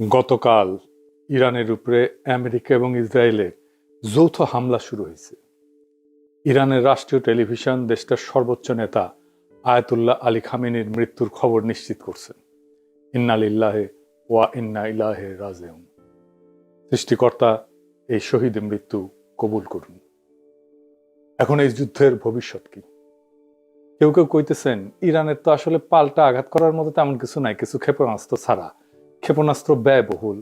গতকাল ইরানের উপরে আমেরিকা এবং ইসরায়েলের যৌথ হামলা শুরু হয়েছে। ইরানের রাষ্ট্রীয় টেলিভিশন দেশটার সর্বোচ্চ নেতা আয়াতুল্লাহ আলী খামেনির মৃত্যুর খবর নিশ্চিত করছেন। ইন্না লিল্লাহি ওয়া ইন্না ইলাইহি রাজিউন। সৃষ্টিকর্তা এই শহীদের মৃত্যু কবুল করুন। এখন এই যুদ্ধের ভবিষ্যৎ কি? কেউ কেউ কইতেছেন ইরানের তো আসলে পাল্টা আঘাত করার মতো তেমন কিছু নাই, কিছু ক্ষেপণাস্ত্র ছাড়া। ক্ষেপণাস্ত্র ব্যয়বহুল,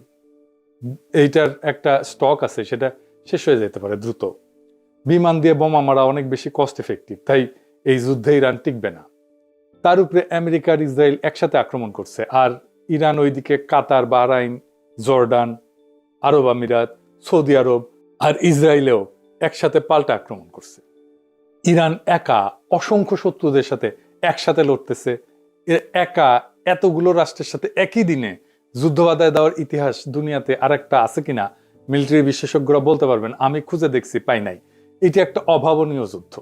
এইটার একটা স্টক আছে, সেটা শেষ হয়ে যেতে পারে দ্রুত। বিমান দিয়ে বোমা মারা অনেক বেশি কস্ট এফেক্টিভ, তাই এই যুদ্ধে ইরান টিকবে না। তার উপরে আমেরিকা আর ইসরায়েল একসাথে আক্রমণ করছে, আর ইরান ওইদিকে কাতার, বাহরাইন, জর্ডান, আরব আমিরাত, সৌদি আরব আর ইসরায়েলেও একসাথে পাল্টা আক্রমণ করছে। ইরান একা অসংখ্য শত্রুদের সাথে একসাথে লড়তেছে। একা এতগুলো রাষ্ট্রের সাথে একই দিনে যুদ্ধ বাধায় দেওয়ার ইতিহাস দুনিয়াতে আর একটা আছে কিনা মিলিটারি বিশেষজ্ঞরা বলতে পারবেন। আমি খুঁজে দেখছি, পাই নাই। এটি একটা অভাবনীয় যুদ্ধ।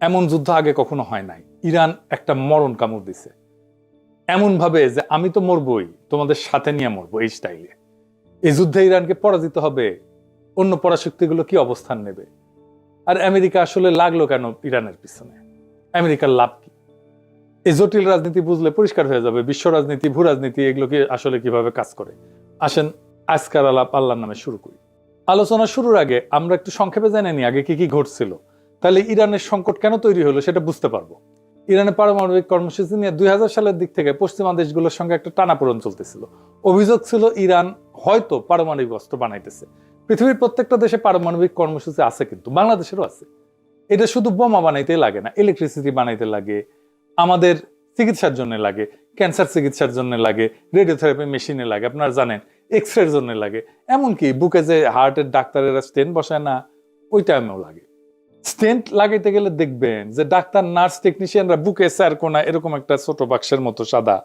এমন যুদ্ধ আগে কখনো হয় নাই। ইরান একটা মরণ কামড় দিছে, এমন ভাবে যে আমি তো মরবই, তোমাদের সাথে নিয়ে মরবো, এই স্টাইলে। এই যুদ্ধে ইরানকে পরাজিত হবে, অন্য পরাশক্তিগুলো কি অবস্থান নেবে? আর আমেরিকা আসলে লাগলো কেন ইরানের পিছনে? আমেরিকার লাভ কি? এই জটিল রাজনীতি বুঝলে পরিষ্কার হয়ে যাবে বিশ্ব রাজনীতি, ভূ রাজনীতি এগুলো কি আসলে কিভাবে কাজ করে। আসেন আজকার আলাপ আল্লাহর নামে শুরু করি। আলোচনা শুরুর আগে আমরা একটু সংক্ষেপে জেনে নিই আগে কি কি ঘটছিল। তাহলে ইরানের সংকট কেন তৈরি হলো সেটা বুঝতে পারবো। ইরানের পারমাণবিক কর্মসূচি নিয়ে 2000 সালের দিক থেকে পশ্চিমা দেশগুলোর সঙ্গে একটা টানাপোড়েন চলতেছিল। অভিযোগ ছিল ইরান হয়তো পারমাণবিক অস্ত্র বানাইতেছে। পৃথিবীর প্রত্যেকটা দেশে পারমাণবিক কর্মসূচি আছে, কিন্তু বাংলাদেশেরও আছে। এটা শুধু বোমা বানাইতে লাগে না, ইলেকট্রিসিটি বানাইতে লাগে, আমাদের চিকিৎসার জন্য লাগে, ক্যান্সার চিকিৎসার জন্য লাগে, রেডিওথেরাপি মেশিনে লাগে, আপনারা জানেন, এক্সরের জন্য লাগে, এমনকি বুকে যে হার্টের ডাক্তারেরা স্টেন্ট বসায় না, ওই টাইমেও লাগে। স্টেন্ট লাগাইতে গেলে দেখবেন যে ডাক্তার, নার্স, টেকনিশিয়ানরা বুকে স্যারকোনা এরকম একটা ছোট বাক্সের মতো সাদা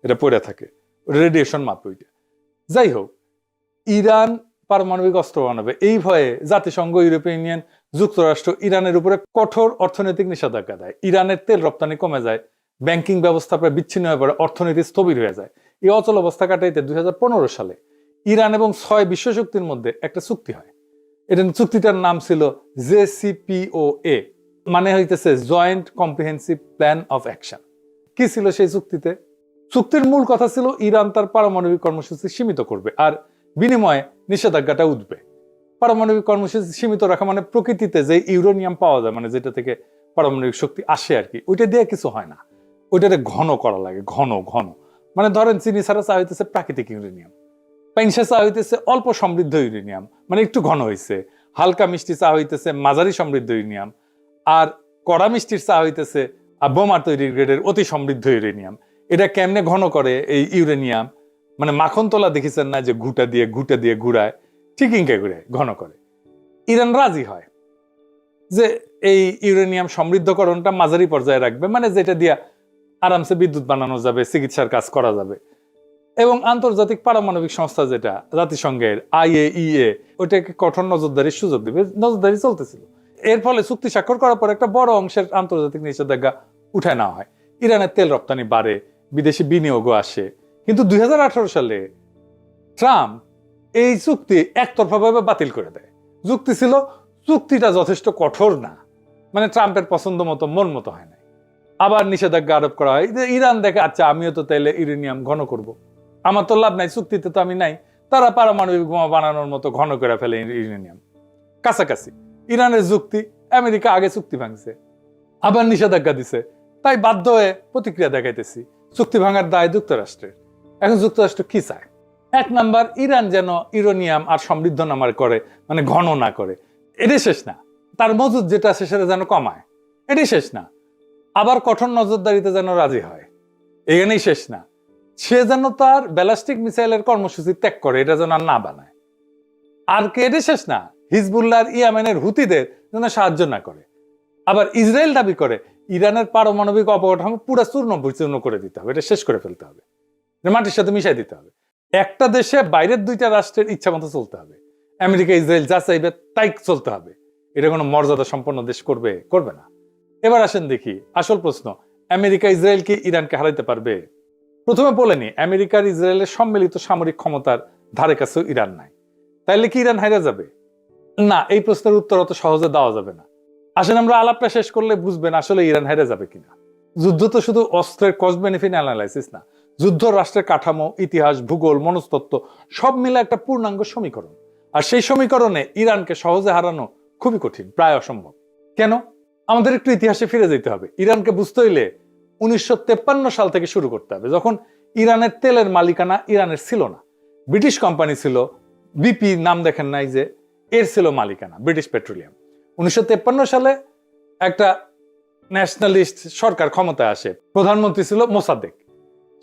এটা পড়ে থাকে, রেডিয়েশন মাপে ওইটা। যাই হোক, ইরান পারমাণবিক অস্ত্র বানাবে এই ভয়ে জাতিসংঘ, ইউরোপিয়ান ইউনিয়ন, যুক্তরাষ্ট্র ইরানের উপরে কঠোর অর্থনৈতিক নিষেধাজ্ঞা দেয়। ইরানের তেল রপ্তানি কমে যায়, ব্যাংকিং ব্যবস্থা প্রায় বিচ্ছিন্ন হয়ে পড়ে, অর্থনীতি স্থবির হয়ে যায়। এই অচল অবস্থা কাটাইতে 2015 সালে ইরান এবং 6 বিশ্বশক্তির মধ্যে একটা চুক্তি হয়। এটা চুক্তিটার নাম ছিল JCPOA, মানে হইতেছে joint comprehensive plan of action. কি ছিল সেই চুক্তিতে? চুক্তির মূল কথা ছিল ইরান তার পারমাণবিক কর্মসূচি সীমিত করবে, আর বিনিময়ে নিষেধাজ্ঞাটা উঠবে। পারমাণবিক কর্মসূচি সীমিত রাখা মানে প্রকৃতিতে যে ইউরেনিয়াম পাওয়া যায়, মানে যেটা থেকে পারমাণবিক শক্তি আসে আর কি, ওইটা দিয়ে কিছু হয় না, ওইটাতে ঘন করা লাগে। ঘন ঘন মানে ধরেন চিনি ছাড়া চা হইতেছে প্রাকৃতিক ইউরেনিয়াম, পাইনসা চা হইতেছে অল্প সমৃদ্ধ ইউরেনিয়াম, মানে একটু ঘন হয়েছে। হালকা মিষ্টি চা হইতেছে মাঝারি সমৃদ্ধ ইউরেনিয়াম, আর কড়া মিষ্টির চা হইতেছে বোমা তৈরির গ্রেডের অতি সমৃদ্ধ ইউরেনিয়াম। এটা কেমনে ঘন করে এই ইউরেনিয়াম? মানে মাখন তোলা দেখেছেন না, যে ঘুটা দিয়ে ঘুরায়, ঠিক ইনকে ঘুরে ঘন করে। ইরান রাজি হয় যে এই ইউরেনিয়াম সমৃদ্ধকরণটা মাঝারি পর্যায়ে রাখবে, মানে যেটা দিয়া আরামসে বিদ্যুৎ বানানো যাবে, চিকিৎসার কাজ করা যাবে। এবং আন্তর্জাতিক পারমাণবিক সংস্থা যেটা জাতিসংঘের IAEA, ওইটাকে কঠোর নজরদারির সুযোগ দেবে। নজরদারি চলতেছিল। এর ফলে চুক্তি স্বাক্ষর করার পর একটা বড় অংশের আন্তর্জাতিক নিষেধাজ্ঞা উঠায় নেওয়া হয়। ইরানের তেল রপ্তানি বাড়ে, বিদেশি বিনিয়োগও আসে। কিন্তু 2018 সালে ট্রাম্প এই চুক্তি একতরফাভাবে বাতিল করে দেয়। যুক্তি ছিল চুক্তিটা যথেষ্ট কঠোর না, মানে ট্রাম্পের পছন্দ মতো, মন মতো হয় না। আবার নিষেধাজ্ঞা আরোপ করা হয়। ইরান দেখে, আচ্ছা আমিও তো তাইলে ইউরেনিয়াম ঘন করব, আমার তো লাভ নাই, চুক্তিতে তো আমি নাই। তারা পারমাণবিক বোমা বানানোর মতো ঘন করে ফেলে ইউরেনিয়াম। কাছাকাছি ইরানের যুক্তি, আমেরিকা আগে চুক্তি ভাঙছে, আবার নিষেধাজ্ঞা দিছে, তাই বাধ্য হয়ে প্রতিক্রিয়া দেখাইতেছি। চুক্তি ভাঙার দায় যুক্তরাষ্ট্রের। এখন যুক্তরাষ্ট্র কি চায়? 1 নাম্বার, ইরান যেন ইউরেনিয়াম আর সমৃদ্ধ নামার করে, মানে ঘন না করে। এটাই শেষ না, তার মজুদ যেটা আছে সেটা যেন কমায়। এটাই শেষ না, আবার কঠোর নজরদারিতে যেন রাজি হয়। এখানেই শেষ না, সে যেন তার ব্যালিস্টিক মিসাইলের কর্মসূচি ত্যাগ করে, এটা যেন আর না বানায়। আর কে? এটাই শেষ না, হিজবুল্লাহ আর ইয়েমেনের হুতিদের যেন সাহায্য না করে। আবার ইসরায়েল দাবি করে ইরানের পারমাণবিক অবকাঠামো পুরা চূর্ণ বিচূর্ণ করে দিতে হবে, এটা শেষ করে ফেলতে হবে, মাটির সাথে মিশাই দিতে হবে। একটা দেশে বাইরের 2টা রাষ্ট্রের ইচ্ছা মতো চলতে হবে। আমেরিকা ইসরায়েল যা চাইবে তাই চলতে হবে। এটা কোনো মর্যাদা সম্পন্ন দেশ করবে? করবে না। এবার আসেন দেখি আসল প্রশ্ন, আমেরিকা ইসরায়েল কি ইরানকে হারাইতে পারবে? প্রথমে বলে নি, আমেরিকার ইসরায়েলের সম্মিলিত সামরিক ক্ষমতার ধারে কাছেও ইরান নাই। তাইলে কি ইরান হাইরা যাবে? না, এই প্রশ্নের উত্তর অত সহজে দেওয়া যাবে না। আসেন আমরা আলাপটা শেষ করলে বুঝবেন আসলে ইরান হাইরা যাবে কিনা। যুদ্ধ তো শুধু অস্ত্রের কস্ট বেনিফিট অ্যানালাইসিস না, যুদ্ধ রাষ্ট্রের কাঠামো, ইতিহাস, ভূগোল, মনস্তত্ত্ব সব মিলে একটা পূর্ণাঙ্গ সমীকরণ। আর সেই সমীকরণে ইরানকে সহজে হারানো খুবই কঠিন, প্রায় অসম্ভব। কেন? আমাদের একটু ইতিহাসে ফিরে যেতে হবে। ইরানকে বুঝতে হইলে 1953 সাল থেকে শুরু করতে হবে, যখন ইরানের তেলের মালিকানা ইরানের ছিল না, ব্রিটিশ কোম্পানি ছিল। বিপি নাম দেখেন নাই যে, এর ছিল মালিকানা ব্রিটিশ পেট্রোলিয়াম। 1953 সালে একটা ন্যাশনালিস্ট সরকার ক্ষমতায় আসে, প্রধানমন্ত্রী ছিল মোসাদ্দেক।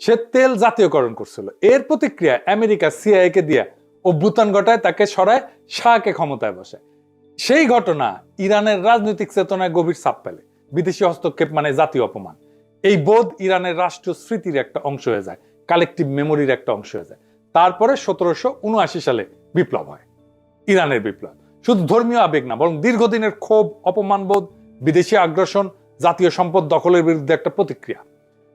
সে তেল জাতীয়করণ করছিল। এর প্রতিক্রিয়া আমেরিকা সিআইএ কে দিয়ে অভ্যুত্থান ঘটায়, তাকে সরায়, শাহকে ক্ষমতায় বসায়। সেই ঘটনা ইরানের রাজনৈতিক চেতনায় গভীর ছাপ ফেলে। বিদেশি হস্তক্ষেপ মানে জাতীয় অপমান। এই বোধ ইরানের রাষ্ট্রীয় স্মৃতির একটা অংশ হয়ে যায়, কালেকটিভ মেমোরির একটা অংশ হয়ে যায়। তারপরে 1779 সালে বিপ্লব হয়, ইরানের বিপ্লব। শুধু ধর্মীয় আবেগ না, বরং দীর্ঘদিনের ক্ষোভ, অপমানবোধ, বিদেশি আগ্রাসন, জাতীয় সম্পদ দখলের বিরুদ্ধে একটা প্রতিক্রিয়া,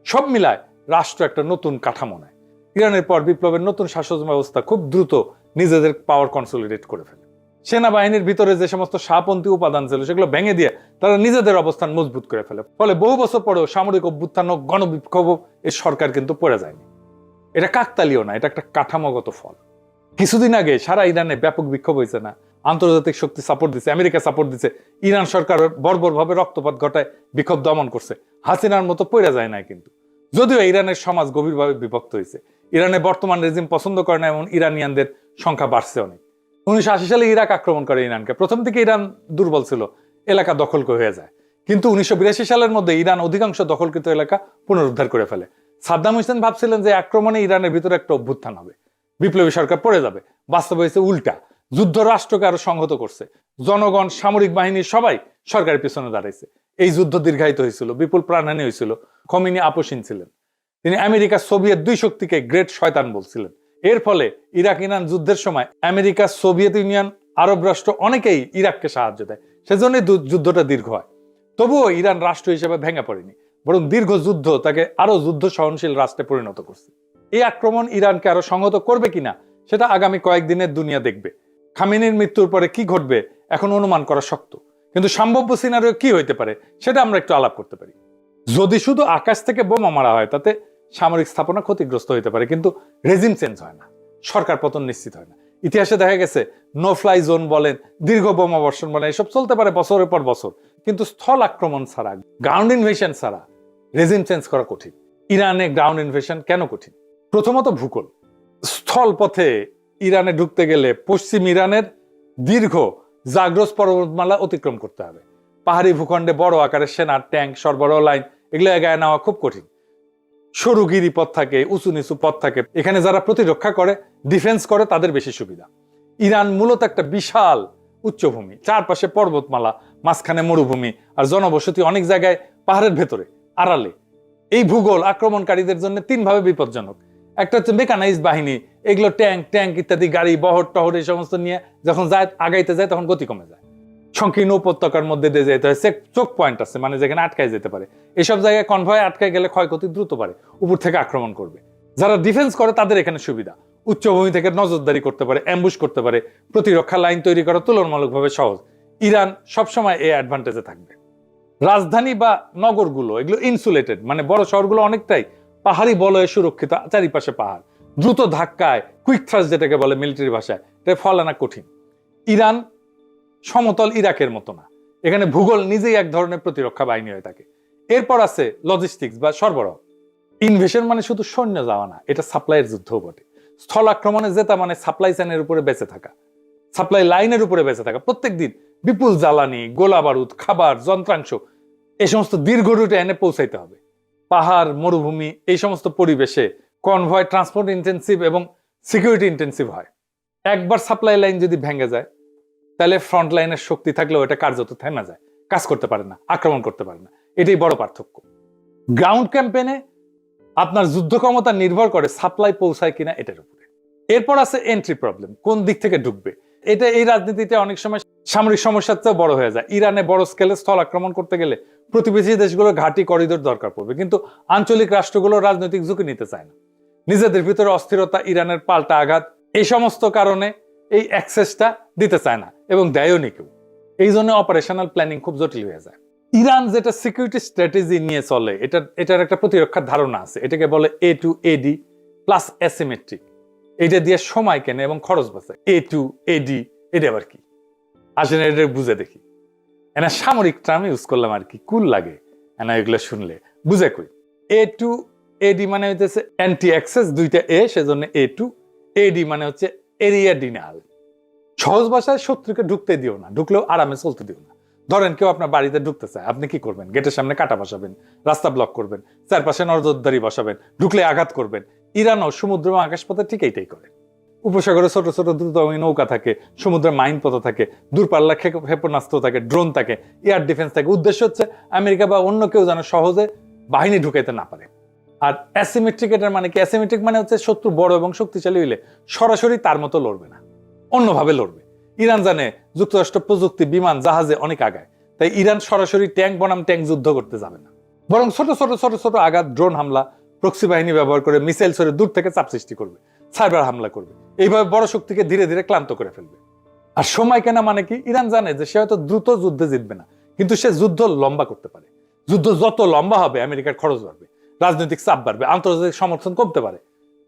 সব মিলায় রাষ্ট্র একটা নতুন কাঠামো নেয়। ইরানের পর বিপ্লবের নতুন শাসন ব্যবস্থা খুব দ্রুত নিজেদের পাওয়ার কনসলিডেট করে ফেলে। সেনাবাহিনীর ভিতরে যে সমস্ত শাহপন্থী উপাদান ছিল সেগুলো ভেঙে দিয়ে তারা নিজেদের অবস্থান মজবুত করে ফেলে। ফলে বহু বছর পরেও সামরিক অভ্যুত্থান ও গণবিক্ষোভ এই সরকার কিন্তু পড়ে যায়নি। এটা কাকতালীয় না, এটা একটা কাঠামোগত ফল। কিছুদিন আগে সারা ইরানে ব্যাপক বিক্ষোভ হয়েছে না? আন্তর্জাতিক শক্তি সাপোর্ট দিচ্ছে, আমেরিকা সাপোর্ট দিচ্ছে, ইরান সরকার বর্বরভাবে রক্তপাত ঘটায় বিক্ষোভ দমন করছে। হাসিনার মতো পড়ে যায় না কিন্তু। যদিও ইরানের সমাজ গভীরভাবে বিভক্ত হয়েছে। ইরানের বর্তমান রেজিম পছন্দ করে না, এমন ইরানিয়ানদের সংখ্যা বাড়ছে অনেক। 1980 সালে ইরাক আক্রমণ করে ইরানকে। প্রথম থেকে ইরান দুর্বল ছিল, এলাকা দখল হয়ে যায়। কিন্তু 1982 সালের মধ্যে ইরান অধিকাংশ দখলকৃত এলাকা পুনরুদ্ধার করে ফেলে। সাদ্দাম হোসেন ভাবছিলেন যে আক্রমণে ইরানের ভিতরে একটা অভ্যুত্থান হবে, বিপ্লবী সরকার পড়ে যাবে। বাস্তব হয়েছে উল্টা। যুদ্ধ রাষ্ট্রকে আরো সংহত করছে। জনগণ, সামরিক বাহিনী সবাই সরকারের পিছনে দাঁড়াইছে। এই যুদ্ধ দীর্ঘায়িত হয়েছিল, বিপুল প্রাণহানি হয়েছিল। খোমেনি আপোষহীন ছিলেন। তিনি আমেরিকা, সোভিয়েত দুই শক্তিকে গ্রেট শয়তান বলছিলেন। এর ফলে ইরাক ইরান যুদ্ধের সময় আমেরিকা, সোভিয়েত ইউনিয়ন, আরব রাষ্ট্র অনেকেই ইরাককে সাহায্য দেয়। সেজন্যই যুদ্ধটা দীর্ঘ হয়। তবুও ইরান রাষ্ট্র হিসেবে ভেঙে পড়েনি, বরং দীর্ঘ যুদ্ধ তাকে আরো যুদ্ধ সহনশীল রাষ্ট্রে পরিণত করছে। এই আক্রমণ ইরানকে আরো সংহত করবে কিনা সেটা আগামী কয়েকদিনের দুনিয়া দেখবে। খামেনির মৃত্যুর পরে কি ঘটবে এখন অনুমান করা শক্ত, কিন্তু সম্ভাব্য সিনারিও কি হইতে পারে সেটা আমরা একটু আলাপ করতে পারি। যদি শুধু আকাশ থেকে বোমা মারা হয়, তাতে সামরিক স্থাপনা ক্ষতিগ্রস্ত হইতে পারে, কিন্তু রেজিম চেঞ্জ হয় না, সরকার পতন নিশ্চিত হয় না। ইতিহাসে দেখা গেছে নো ফ্লাই জোন বলেন, দীর্ঘ বোমা বর্ষণ বলেন, এসব চলতে পারে বছরের পর বছর, কিন্তু স্থল আক্রমণ ছাড়া, গ্রাউন্ড ইনভেশন ছাড়া রেজিম চেঞ্জ করা কঠিন। ইরানে গ্রাউন্ড ইনভেশন কেন কঠিন? প্রথমত ভূগোল। স্থল পথে ইরানে ঢুকতে গেলে পশ্চিম ইরানের দীর্ঘ জাগ্রস পর্বতমালা অতিক্রম করতে হবে। পাহাড়ি ভূখণ্ডে বড় আকারের সেনা, ট্যাঙ্ক, সরবরাহ লাইন এগুলো এগায় নেওয়া খুব কঠিন। সরু গিরিপথ থাকে, উঁচু নিচু পথ থাকে। এখানে যারা প্রতিরক্ষা করে, ডিফেন্স করে, তাদের বেশি সুবিধা। ইরান মূলত একটা বিশাল উচ্চভূমি, চারপাশে পর্বতমালা, মাঝখানে মরুভূমি, আর জনবসতি অনেক জায়গায় পাহাড়ের ভেতরে, আড়ালে। এই ভূগোল আক্রমণকারীদের জন্য তিনভাবে বিপজ্জনক। একটা হচ্ছে মেকানাইজড বাহিনী, এগুলো ট্যাঙ্ক ইত্যাদি, গাড়ি, বহর টহর এই সমস্ত নিয়ে যখন যায়, আগাইতে যায়, তখন গতি কমে যায়। সংকীর্ণ উপত্যকার মধ্যে দিয়ে যেতে হয়। চোখ পয়েন্ট আছে, মানে যেখানে আটকায় যেতে পারে। এসব জায়গায় কনভয় আটকায় গেলে ক্ষয়ক্ষতি দ্রুত পারে, উপর থেকে আক্রমণ করবে। যারা ডিফেন্স করে তাদের এখানে সুবিধা, উচ্চভূমি থেকে নজরদারি করতে পারে, অ্যাম্বুশ করতে পারে, প্রতিরক্ষা লাইন তৈরি করা তুলনামূলকভাবে সহজ। ইরান সবসময় এই অ্যাডভান্টেজে থাকবে। রাজধানী বা নগরগুলো এগুলো ইনসুলেটেড, মানে বড় শহরগুলো অনেকটাই পাহাড়ি বলয়ে সুরক্ষিত, চারিপাশে পাহাড়। দ্রুত ধাক্কায়, কুইক থ্রাস্ট যেটাকে বলে মিলিটারি ভাষায়, এটা ফল আনা কঠিন। ইরান সমতল ইরাকের মতো না, এখানে ভূগোল নিজেই এক ধরনের প্রতিরক্ষা বাহিনী হয়ে থাকে। এরপর আছে লজিস্টিক্স বা সরবরাহ। ইনভেশন মানে শুধু সৈন্য যাওয়া না, এটা সাপ্লাইয়ের যুদ্ধও বটে। স্থল আক্রমণে জেতা মানে সাপ্লাই চেনের উপরে বেঁচে থাকা, সাপ্লাই লাইনের উপরে বেঁচে থাকা। প্রত্যেক দিন বিপুল জ্বালানি, গোলা বারুদ, খাবার, যন্ত্রাংশ এই সমস্ত দীর্ঘ রুটে এনে পৌঁছাইতে হবে। পাহাড়, মরুভূমি এই সমস্ত পরিবেশে কনভয় ট্রান্সপোর্ট ইন্টেন্সিভ এবং সিকিউরিটি ইন্টেন্সিভ হয়। একবার সাপ্লাই লাইন যদি ভেঙে যায়, তাহলে ফ্রন্ট লাইনের শক্তি থাকলেও এটা কার্যত থেমে যায়, কাজ করতে পারে না, আক্রমণ করতে পারে না। এটাই বড় পার্থক্য। গ্রাউন্ড ক্যাম্পেনে আপনার যুদ্ধ ক্ষমতা নির্ভর করে সাপ্লাই পৌঁছায় কিনা এটার উপরে। এরপর আছে এন্ট্রি প্রবলেম, কোন দিক থেকে ঢুকবে। এটা এই রাজনীতিতে অনেক সময় সামরিক সমস্যার চেয়েও বড় হয়ে যায়। ইরানে বড় স্কেলে স্থল আক্রমণ করতে গেলে প্রতিবেশী দেশগুলোর ঘাঁটি, করিডোর দরকার পড়বে, কিন্তু আঞ্চলিক রাষ্ট্রগুলো রাজনৈতিক ঝুঁকি নিতে চায় না। নিজেদের ভিতরে অস্থিরতা, ইরানের পাল্টা আঘাত এই সমস্ত কারণে এই অ্যাক্সেসটা দিতে চায় না এবং দেয়ও নি কেউ। এই জন্য অপারেশনাল প্ল্যানিং খুব জটিল হয়ে যায়। ইরান যেটা সিকিউরিটি স্ট্র্যাটেজি নিয়ে চলে, এটার একটা প্রতিরক্ষার ধারণা আছে। এটাকে বলে A2AD প্লাস অ্যাসিমেট্রিক। এটা দিয়ে সময় কেনে এবং খরচ বাঁচায়। A2AD এটা আবার কি আসলে এটা বুঝে দেখি। এনা সামরিক টার্ম ইউজ করলাম আর কি, কুল লাগে এনা এগুলো শুনলে, বুঝে কই। A2AD মানে হচ্ছে অ্যান্টি অ্যাক্সেস, দুইটা এ, সেজন্য A2AD মানে হচ্ছে এরিয়া ডিনাল। সহজ ভাষায় শত্রুকে ঢুকতে দিও না, ঢুকলেও আরামে চলতে দিও না। ধরেন কেউ আপনার বাড়িতে ঢুকতে চায়, আপনি কি করবেন? গেটের সামনে কাটা বসাবেন, রাস্তা ব্লক করবেন, চারপাশে নজরদারি বসাবেন, ঢুকলে আঘাত করবেন। ইরানও সমুদ্র এবং আকাশপথে ঠিক এইটাই করে। উপসাগরে ছোট ছোট দ্রুতগামী নৌকা থাকে, সমুদ্রে মাইন পথ থাকে, দূরপাল্লা ক্ষেপণাস্ত্র থাকে, ড্রোন থাকে, এয়ার ডিফেন্স থাকে। উদ্দেশ্য হচ্ছে আমেরিকা বা অন্য কেউ যেন সহজে বাহিনী ঢুকাইতে না পারে। আর অ্যাসিমেট্রিক, এটার মানে কি? অ্যাসিমেট্রিক মানে হচ্ছে শত্রু বড় এবং শক্তিশালী হইলে সরাসরি তার মতো লড়বে না, অন্যভাবে লড়বে। ইরান জানে যুক্তরাষ্ট্র প্রযুক্তি, বিমান, জাহাজে অনেক আগায়, তাই ইরান সরাসরি ট্যাঙ্ক বনাম ট্যাঙ্ক যুদ্ধ করতে যাবে না, বরং ছোট ছোট ছোট ছোট আঘাত, ড্রোন হামলা, প্রক্সি বাহিনী ব্যবহার করে মিসাইল ছড়ে দূর থেকে চাপ সৃষ্টি করবে, সাইবার হামলা করবে। এইভাবে বড় শক্তিকে ধীরে ধীরে ক্লান্ত করে ফেলবে। আর সময় কেনা মানে কি? ইরান জানে যে সে হয়তো দ্রুত যুদ্ধে জিতবে না, কিন্তু সে যুদ্ধ লম্বা করতে পারে। যুদ্ধ যত লম্বা হবে আমেরিকার খরচ বাড়বে, রাজনৈতিক চাপ বাড়বে, আন্তর্জাতিক সমর্থন কমতে পারে,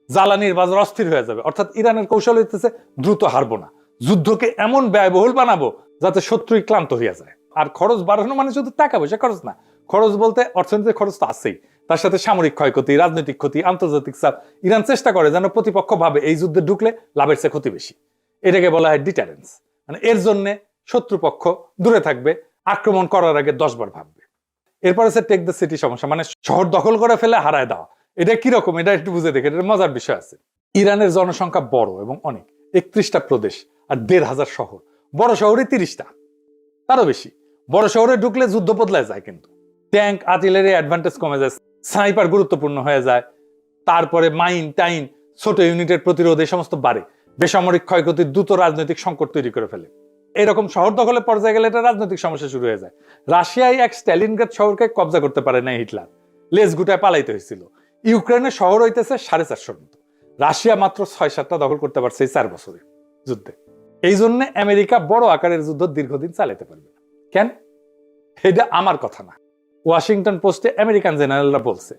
জ্বালানির বাজার অস্থির হয়ে যাবে। অর্থাৎ ইরানের কৌশল হইতেছে দ্রুত হারবো না, যুদ্ধকে এমন ব্যয়বহুল বানাবো যাতে শত্রুই ক্লান্ত হইয়া যায়। আর খরচ বাড়ানো মানে শুধু টাকা পয়সা খরচ না, খরচ বলতে অর্থনৈতিক খরচ তো আছেই, তার সাথে সামরিক ক্ষয়ক্ষতি, রাজনৈতিক ক্ষতি, আন্তর্জাতিক চাপ। ইরান চেষ্টা করে যেন প্রতিপক্ষ ভাবে এই যুদ্ধে ঢুকলে লাভের চেয়ে ক্ষতি বেশি। এটাকে বলা হয় ডিটারেন্স। মানে এর জন্য শত্রুপক্ষ দূরে থাকবে, আক্রমণ করার আগে 10 বার ভাববে। এরপর হচ্ছে টেক দ্য সিটি সমস্যা, মানে শহর দখল করে ফেলে হারায় দেওয়া। এটা কিরকম এটা একটু বুঝে দেখে, এটা মজার বিষয় আছে। ইরানের জনসংখ্যা বড় এবং অনেক, 31টা প্রদেশ আর 1,500 শহর। বড় শহরে 30টা, তারও বেশি। বড় শহরে ঢুকলে যুদ্ধ বদলায় যায়, কিন্তু ট্যাঙ্ক, আর্টিলারি অ্যাডভান্টেজ কমে যায়, স্নাইপার গুরুত্বপূর্ণ হয়ে যায়, তারপরে মাইন টাইন, ছোট ইউনিটের প্রতিরোধ, এই সমস্ত বাড়ে। বেসামরিক ক্ষয়ক্ষতি, দ্রুত রাজনৈতিক সংকট তৈরি করে ফেলে। এরকম শহর দখলের পর্যায়ে গেলে এটা রাজনৈতিক সমস্যা শুরু হয়ে যায়। রাশিয়ায় এক স্ট্যালিনগ্রাদ শহরকে কবজা করতে পারে না হিটলার, লেজ গুটায় পালাইতে হয়েছিল। ইউক্রেনের শহর হইতেছে 450 মতো, রাশিয়া মাত্র 6-7টা দখল করতে পারছে এই 4 বছরে যুদ্ধে। এই জন্য আমেরিকা বড় আকারের যুদ্ধ দীর্ঘদিন চালাতে পারবে না। কেন? এটা আমার কথা না, ওয়াশিংটন পোস্টে আমেরিকান জেনারেলরা বলছে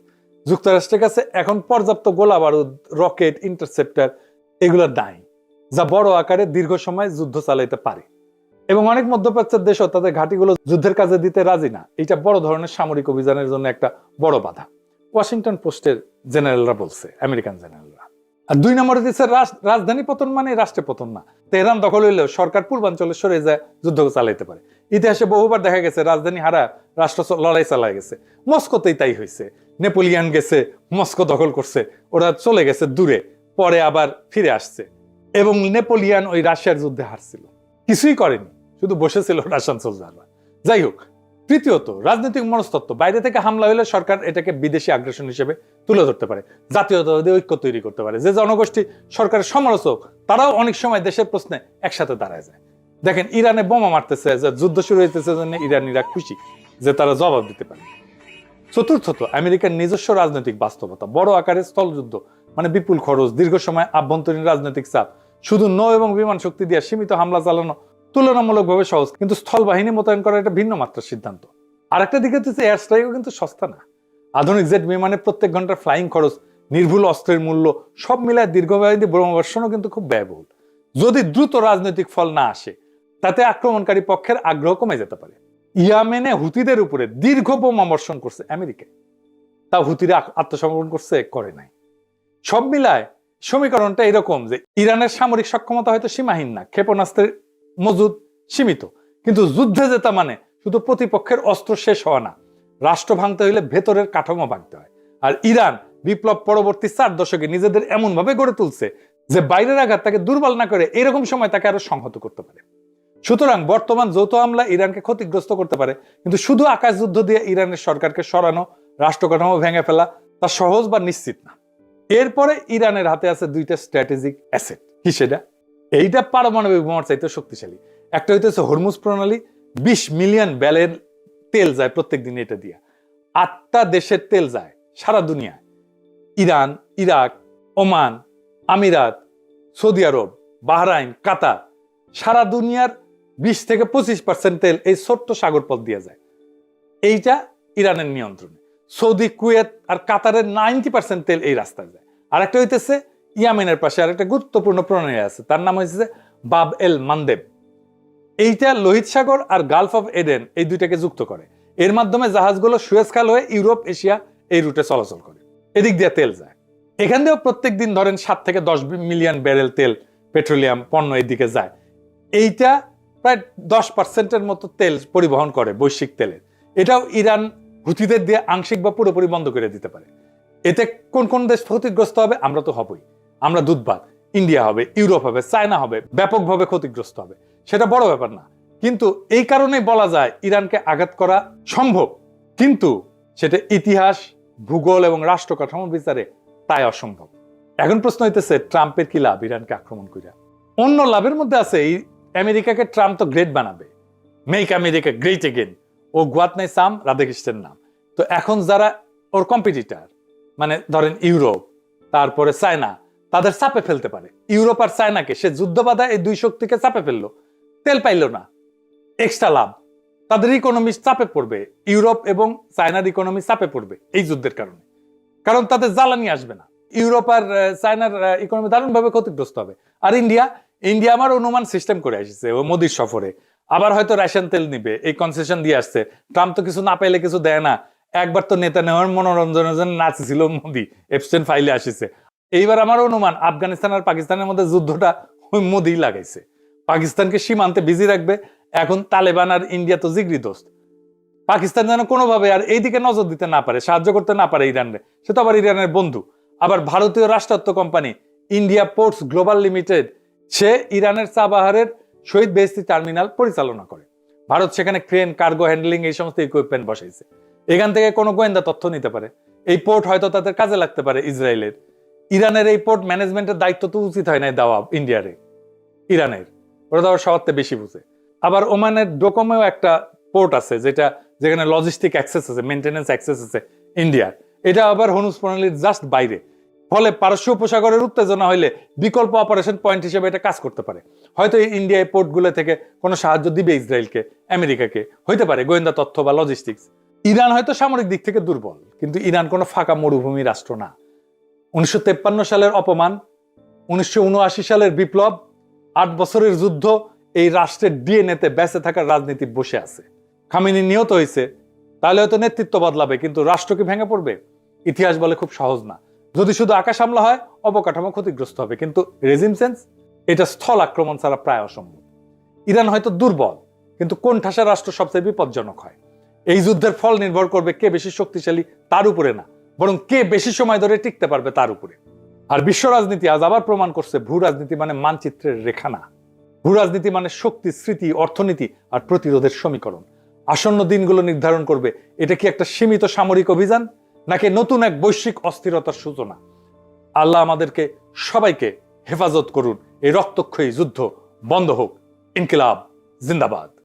যুক্তরাষ্ট্রের কাছে এখন পর্যাপ্ত গোলা বারুদ, রকেট, ইন্টারসেপ্টার এগুলো নাই, যা বড় আকারে দীর্ঘ সময় যুদ্ধ চালাইতে পারে। এবং অনেক মধ্যপ্রাচ্যের দেশও তাদের ঘাঁটিগুলো যুদ্ধের কাজে দিতে রাজি না। এটা বড় ধরনের সামরিক অভিযানের জন্য একটা বড় বাধা, ওয়াশিংটন পোস্টের জেনারেলরা বলছে, আমেরিকান জেনারেলরা। আর 2 নম্বরে দিচ্ছে রাজধানী পতন মানে রাষ্ট্রে পতন না। তেহরান দখল হইলেও সরকার পূর্বাঞ্চলে সরে যায় যুদ্ধ চালাইতে পারে। ইতিহাসে বহুবার দেখা গেছে রাজধানী হারা রাষ্ট্র লড়াই চালায় গেছে। মস্কোতেই তাই হয়েছে, নেপোলিয়ান গেছে, মস্কো দখল করছে, ওরা চলে গেছে দূরে, পরে আবার ফিরে আসছে। এবং নেপোলিয়ান ওই রাশিয়ার যুদ্ধে হারছিল, কিছুই করেনি, শুধু বসেছিল রাশিয়ান সোলজাররা। যাই হোক, তৃতীয়ত রাজনৈতিক মনস্তত্ত্ব। বাইরে থেকে হামলা হলে সরকার এটাকে বিদেশি আগ্রাসন হিসেবে তুলে ধরতে পারে, জাতীয়তাবাদী ঐক্য তৈরি করতে পারে। যে জনগোষ্ঠী সরকারের সমালোচক তারাও অনেক সময় দেশের প্রশ্নে একসাথে দাঁড়ায় যায়। দেখেন ইরানে বোমা মারতেছে, যে যুদ্ধ শুরু হইতেছে, জন্য ইরানিরা খুশি যে তারা জবাব দিতে পারে। চতুর্থত আমেরিকার নিজস্ব রাজনৈতিক বাস্তবতা। বড় আকারের স্থলযুদ্ধ মানে বিপুল খরচ, দীর্ঘ সময় আভ্যন্তরীণ রাজনৈতিক চাপ। শুধু নৌ এবং বিমান শক্তি দিয়ে সীমিত হামলা চালানো তুলনামূলকভাবে সহজ, কিন্তু স্থল বাহিনী মোতায়েন করা একটা ভিন্ন মাত্রার সিদ্ধান্ত। আর একটা দিকে হচ্ছে এয়ার স্ট্রাইকও কিন্তু সস্তা না। আধুনিক জেট বিমানে প্রত্যেক ঘন্টার ফ্লাইং খরচ, নির্ভুল অস্ত্রের মূল্য, সব মিলায় দীর্ঘমেয়াদী বোমাবর্ষণও কিন্তু খুব ব্যয়বহুল। যদি দ্রুত রাজনৈতিক ফল না আসে, তাতে আক্রমণকারী পক্ষের আগ্রহ কমে যেতে পারে। ইয়েমেনে হুতিদের উপরে দীর্ঘ বোমাবর্ষণ করছে আমেরিকা, তা হুতিরা আত্মসমর্পণ করছে? করে নাই। সব মিলায় সমীকরণটা এরকম যে ইরানের সামরিক সক্ষমতা হয়তো সীমাহীন না, ক্ষেপণাস্ত্রের মজুদ সীমিত, কিন্তু যুদ্ধে জেতা মানে শুধু প্রতিপক্ষের অস্ত্র শেষ হওয়া না, রাষ্ট্র ভাঙতে হইলে ভেতরের কাঠামো ভাঙতে হয়। আর ইরান বিপ্লব পরবর্তী 4 দশকে নিজেদের এমন ভাবে গড়ে তুলছে যে বাইরের আঘাত তাকে দুর্বল না করে এরকম সময় তাকে আরো সংহত করতে পারে। সুতরাং বর্তমান যৌথ হামলা ইরানকে ক্ষতিগ্রস্ত করতে পারে, কিন্তু শুধু আকাশ যুদ্ধ দিয়ে ইরানের সরকারকে সরানো, রাষ্ট্র কাঠামো ভেঙে ফেলা তা সহজ বা নিশ্চিত না। এরপরে ইরানের হাতে আছে 2টা স্ট্র্যাটেজিক অ্যাসেট। কি সেটা? এইটা পারমাণবিক বোমার চাইতে শক্তিশালী। একটা হইতেছে হরমুজ প্রণালী, 20 মিলিয়ন ব্যারেল তেল যায় প্রত্যেক দিন এটা দিয়া। 8টা দেশের তেল যায় সারা দুনিয়ায়, ইরান, ইরাক, ওমান, আমিরাত, সৌদি আরব, বাহরাইন, কাতার, সারা দুনিয়ার 20-25% তেল এই ছোট্ট সাগর পথ দিয়ে যায়। এইটা ইরানের নিয়ন্ত্রণে। সৌদি, কুয়েত আর কাতারের 90% তেল এই রাস্তায় যায়। আর একটা হইতেছে ইয়ামেনের পাশে আর একটা গুরুত্বপূর্ণ প্রণয় আছে, তার নাম হয়েছে বাব এল মানদেব। এইটা লোহিত সাগর আর গালফ অফ এডেন এই দুইটাকে যুক্ত করে। এর মাধ্যমে জাহাজগুলো সুয়েজ খাল হয়ে ইউরোপ, এশিয়া এই রুটে চলাচল করে। এদিক দিয়ে তেল যায়। এখান দিয়েও প্রত্যেক দিন ধরেন 7 থেকে 10 মিলিয়ন ব্যারেল তেল, পেট্রোলিয়াম পণ্য এইদিকে যায়। এইটা প্রায় 10%-এর মতো তেল পরিবহন করে বৈশ্বিক তেলের। এটাও ইরান হুথিদের দিয়ে আংশিক বা পুরোপুরি বন্ধ করে দিতে পারে। এতে কোন কোন দেশ ক্ষতিগ্রস্ত হবে? আমরা তো হবই। আমরা দুধবাদ, ইন্ডিয়া হবে, ইউরোপ হবে, চায়না হবে, ব্যাপকভাবে ক্ষতিগ্রস্ত হবে। সেটা বড় ব্যাপার না, কিন্তু এই কারণেই বলা যায় ইরানকে আঘাত করা সম্ভব, কিন্তু সেটা ইতিহাস, ভূগোল এবং রাষ্ট্র কাঠামো বিচারে তাই অসম্ভব। এখন প্রশ্ন হইতেছে, ট্রাম্পের কি লাভ ইরানকে আক্রমণ করিয়া? অন্য লাভের মধ্যে আছে, এই আমেরিকাকে ট্রাম্প তো গ্রেট বানাবে, মেক আমেরিকা গ্রেট এগেন। ও গুয়াত নাই সাম রাধাকৃষ্ণের নাম। তো এখন যারা ওর কম্পিটিটর, মানে ধরেন ইউরোপ, তারপরে চায়না, তাদের চাপে ফেলতে পারে। ইউরোপ আর চায়নাকে সে যুদ্ধ বাধা এই দুই শক্তিকে চাপে ফেললো, তেল পাইল না, এক্সট্রা লাভ। তাদের ইকোনমি চাপে পড়বে, ইউরোপ এবং চায়নার ইকোনমি চাপে পড়বে এই যুদ্ধের কারণে, কারণ তাদের জ্বালানি আসবে না। ইউরোপ আর চায়নার ইকোনমি দারুণভাবে ক্ষতিগ্রস্ত হবে। আর ইন্ডিয়া আমার অনুমান সিস্টেম করে আসছে ও মোদির সফরে, আবার হয়তো রাশিয়ান তেল নিবে, এই কনসেশন দিয়ে আসছে। ট্রাম্প তো কিছু না পাইলে কিছু দেয় না। একবার তো নেতা নেওয়ার মনোরঞ্জনের জন্য নাচছিল মোদি, এপস্টেইন ফাইলে আসিছে। এইবার আমার অনুমান আফগানিস্তান আর পাকিস্তানের মধ্যে যুদ্ধটা ওই মোদি লাগাইছে, পাকিস্তানকে সীমান্তে বিজি রাখবে। এখন তালেবান আর ইন্ডিয়া তো জিগরি দোস্ত, পাকিস্তান যেন কোনোভাবে আর এইদিকে নজর দিতে না পারে, সাহায্য করতে না পারে ইরানরে। সে তো আবার ইরানের বন্ধু। আবার ভারতীয় রাষ্ট্রায়ত্ত company India ports global limited, সে ইরানের চাবাহারের শহীদ বেহেশতি টার্মিনাল পরিচালনা করে। ভারত সেখানে ক্রেন, কার্গো হ্যান্ডলিং এই সমস্ত ইকুইপমেন্ট বসাইছে। এখান থেকে কোনো গোয়েন্দা তথ্য নিতে পারে। এই পোর্ট হয়তো তাদের কাজে লাগতে পারে ইসরায়েলের। ইরানের এই পোর্ট ম্যানেজমেন্টের দায়িত্ব তো উচিত হয় না দেওয়া ইন্ডিয়ারে, ইরানের। ওরা তো সবার বেশি বুঝে। আবার ওমানের ডোকোমেও একটা পোর্ট আছে যেখানে লজিস্টিক অ্যাক্সেস আছে, মেইনটেনেন্স অ্যাক্সেস আছে ইন্ডিয়ার। এটা আবার হরমুজ প্রণালীর জাস্ট বাইরে। ফলে পারস্য উপসাগরের উত্তেজনা হইলে বিকল্প অপারেশন পয়েন্ট হিসেবে এটা কাজ করতে পারে। হয়তো ইন্ডিয়া এই পোর্টগুলো থেকে কোনো সাহায্য দিবে ইসরায়েলকে, আমেরিকাকে, হইতে পারে গোয়েন্দা তথ্য বা লজিস্টিক্স। ইরান হয়তো সামরিক দিক থেকে দুর্বল, কিন্তু ইরান কোনো ফাঁকা মরুভূমি রাষ্ট্র না। 1953 সালের অপমান, 1979 সালের বিপ্লব, 8 বছরের যুদ্ধ, এই রাষ্ট্রের ডিএনএতে বেঁচে থাকার রাজনীতি বসে আছে। খামেনি নিহত হয়েছে, তাহলে হয়তো নেতৃত্ব বদলাবে, কিন্তু রাষ্ট্র কি ভেঙে পড়বে? ইতিহাস বলে খুব সহজ না। যদি শুধু আকাশ হামলা হয়, অবকাঠামো ক্ষতিগ্রস্ত হবে, কিন্তু রেজিম চেঞ্জ এটা স্থল আক্রমণ ছাড়া প্রায় অসম্ভব। ইরান হয়তো দুর্বল, কিন্তু কোন ঠাসা রাষ্ট্র সবচেয়ে বিপজ্জনক হয়? এই যুদ্ধের ফল নির্ভর করবে কে বেশি শক্তিশালী তার উপরে না, বরং কে বেশি সময় ধরে টিকতে পারবে তার উপরে। আর বিশ্ব রাজনীতি আজ আবার প্রমাণ করছে, ভূ রাজনীতি মানে মানচিত্রের রেখা না। ভূ রাজনীতি মানে শক্তি, স্মৃতি, অর্থনীতি আর প্রতিরোধের সমীকরণ। আসন্ন দিনগুলো নির্ধারণ করবে এটা কি একটা সীমিত সামরিক অভিযান, নাকি নতুন এক বৈশ্বিক অস্থিরতার সূচনা। আল্লাহ আমাদেরকে সবাইকে হেফাজত করুন। এই রক্তক্ষয়ী যুদ্ধ বন্ধ হোক। ইনকিলাব জিন্দাবাদ।